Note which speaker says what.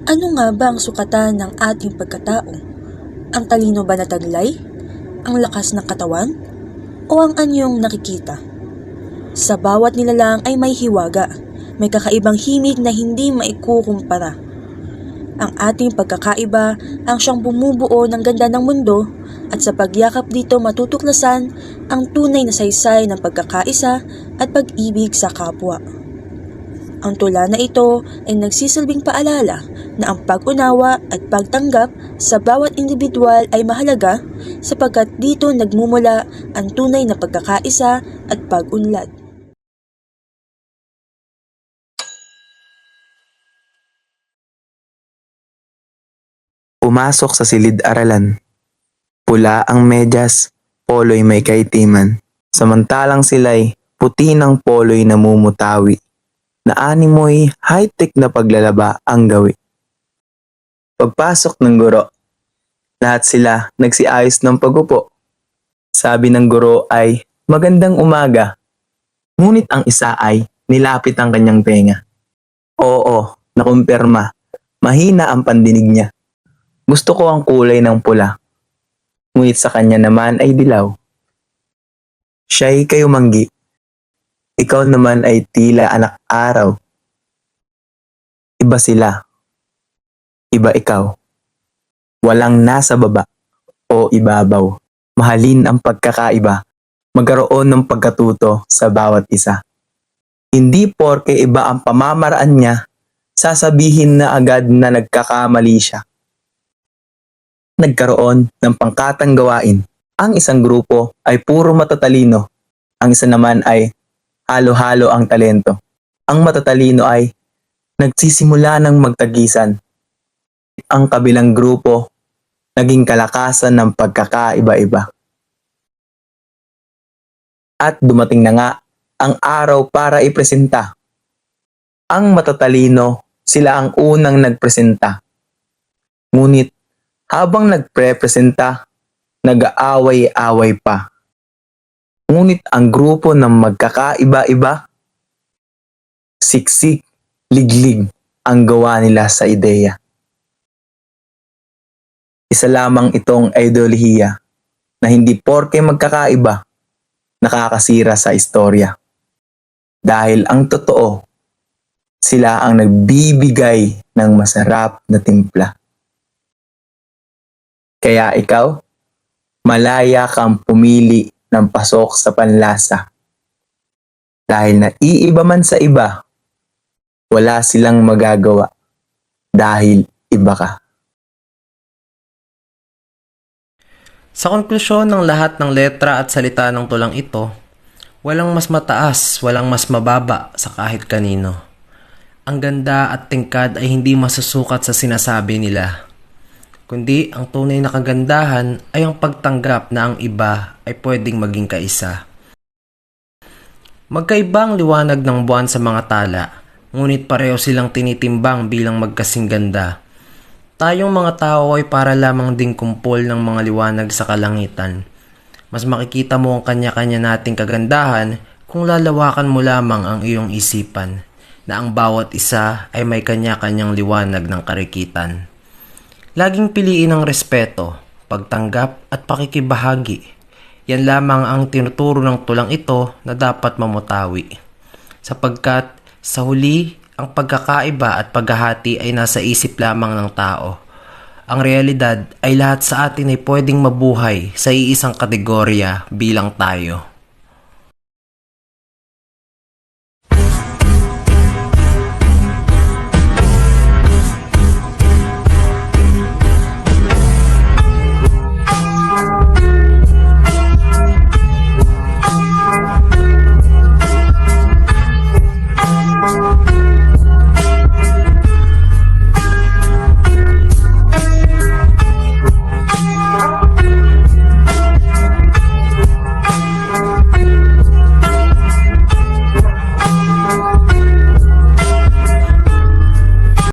Speaker 1: Ano nga ba ang sukatan ng ating pagkatao? Ang talino ba na taglay? Ang lakas ng katawan? O ang anyong nakikita? Sa bawat nilalang ay may hiwaga, may kakaibang himig na hindi maikukumpara. Ang ating pagkakaiba ang siyang bumubuo ng ganda ng mundo at sa pagyakap dito matutuklasan ang tunay na saysay ng pagkakaisa at pag-ibig sa kapwa. Ang tula na ito ay nagsisilbing paalala na ang pag-unawa at pagtanggap sa bawat individual ay mahalaga sapagkat dito nagmumula ang tunay na pagkakaisa at pag-unlad.
Speaker 2: Pumasok sa silid-aralan. Pula ang medyas, polo'y may kaitiman. Samantalang sila'y puti ng polo'y namumutawi. Na animoy high-tech na paglalaba ang gawi. Pagpasok ng guro, lahat sila nagsiayos ng pagupo. Sabi ng guro ay, magandang umaga. Ngunit ang isa ay nilapit ang kanyang tenga. Oo, nakumpirma. Mahina ang pandinig niya. Gusto ko ang kulay ng pula. Ngunit sa kanya naman ay dilaw. Siya'y kayumanggi. Ikaw naman ay tila anak araw. Iba sila. Iba ikaw. Walang nasa baba o ibabaw. Mahalin ang pagkakaiba. Magkaroon ng pagkatuto sa bawat isa. Hindi porke iba ang pamamaraan niya, sasabihin na agad na nagkakamali siya. Nagkaroon ng pangkatang gawain. Ang isang grupo ay puro matatalino. Ang isa naman ay halo-halo ang talento. Ang matatalino ay nagsisimula ng magtagisan. Ang kabilang grupo naging kalakasan ng pagkakaiba-iba. At dumating na nga ang araw para ipresenta. Ang matatalino, sila ang unang nagpresenta. Ngunit habang nagprepresenta, nag-aaway-away pa. Ngunit ang grupo ng magkakaiba-iba, siksik, liglig ang gawa nila sa ideya. Isa lamang itong ideolohiya na hindi porke magkakaiba, nakakasira sa istorya. Dahil ang totoo, sila ang nagbibigay ng masarap na timpla. Kaya ikaw, malaya kang pumili ng pasok sa panlasa. Dahil naiiba man sa iba, wala silang magagawa dahil iba ka.
Speaker 3: Sa konklusyon ng lahat ng letra at salita ng tulang ito, walang mas mataas, walang mas mababa sa kahit kanino. Ang ganda at tingkad ay hindi masusukat sa sinasabi nila. Kundi ang tunay na kagandahan ay ang pagtanggap na ang iba ay pwedeng maging kaisa. Magkaiba ang liwanag ng buwan sa mga tala, ngunit pareho silang tinitimbang bilang magkasing ganda. Tayong mga tao ay para lamang ding kumpol ng mga liwanag sa kalangitan. Mas makikita mo ang kanya-kanya nating kagandahan kung lalawakan mo lamang ang iyong isipan, na ang bawat isa ay may kanya-kanyang liwanag ng karikitan. Laging piliin ang respeto, pagtanggap at pakikibahagi. Yan lamang ang tinuturo ng tulang ito na dapat mamutawi. Sapagkat sa huli, ang pagkakaiba at paghahati ay nasa isip lamang ng tao. Ang realidad ay lahat sa atin ay pwedeng mabuhay sa iisang kategorya bilang tayo.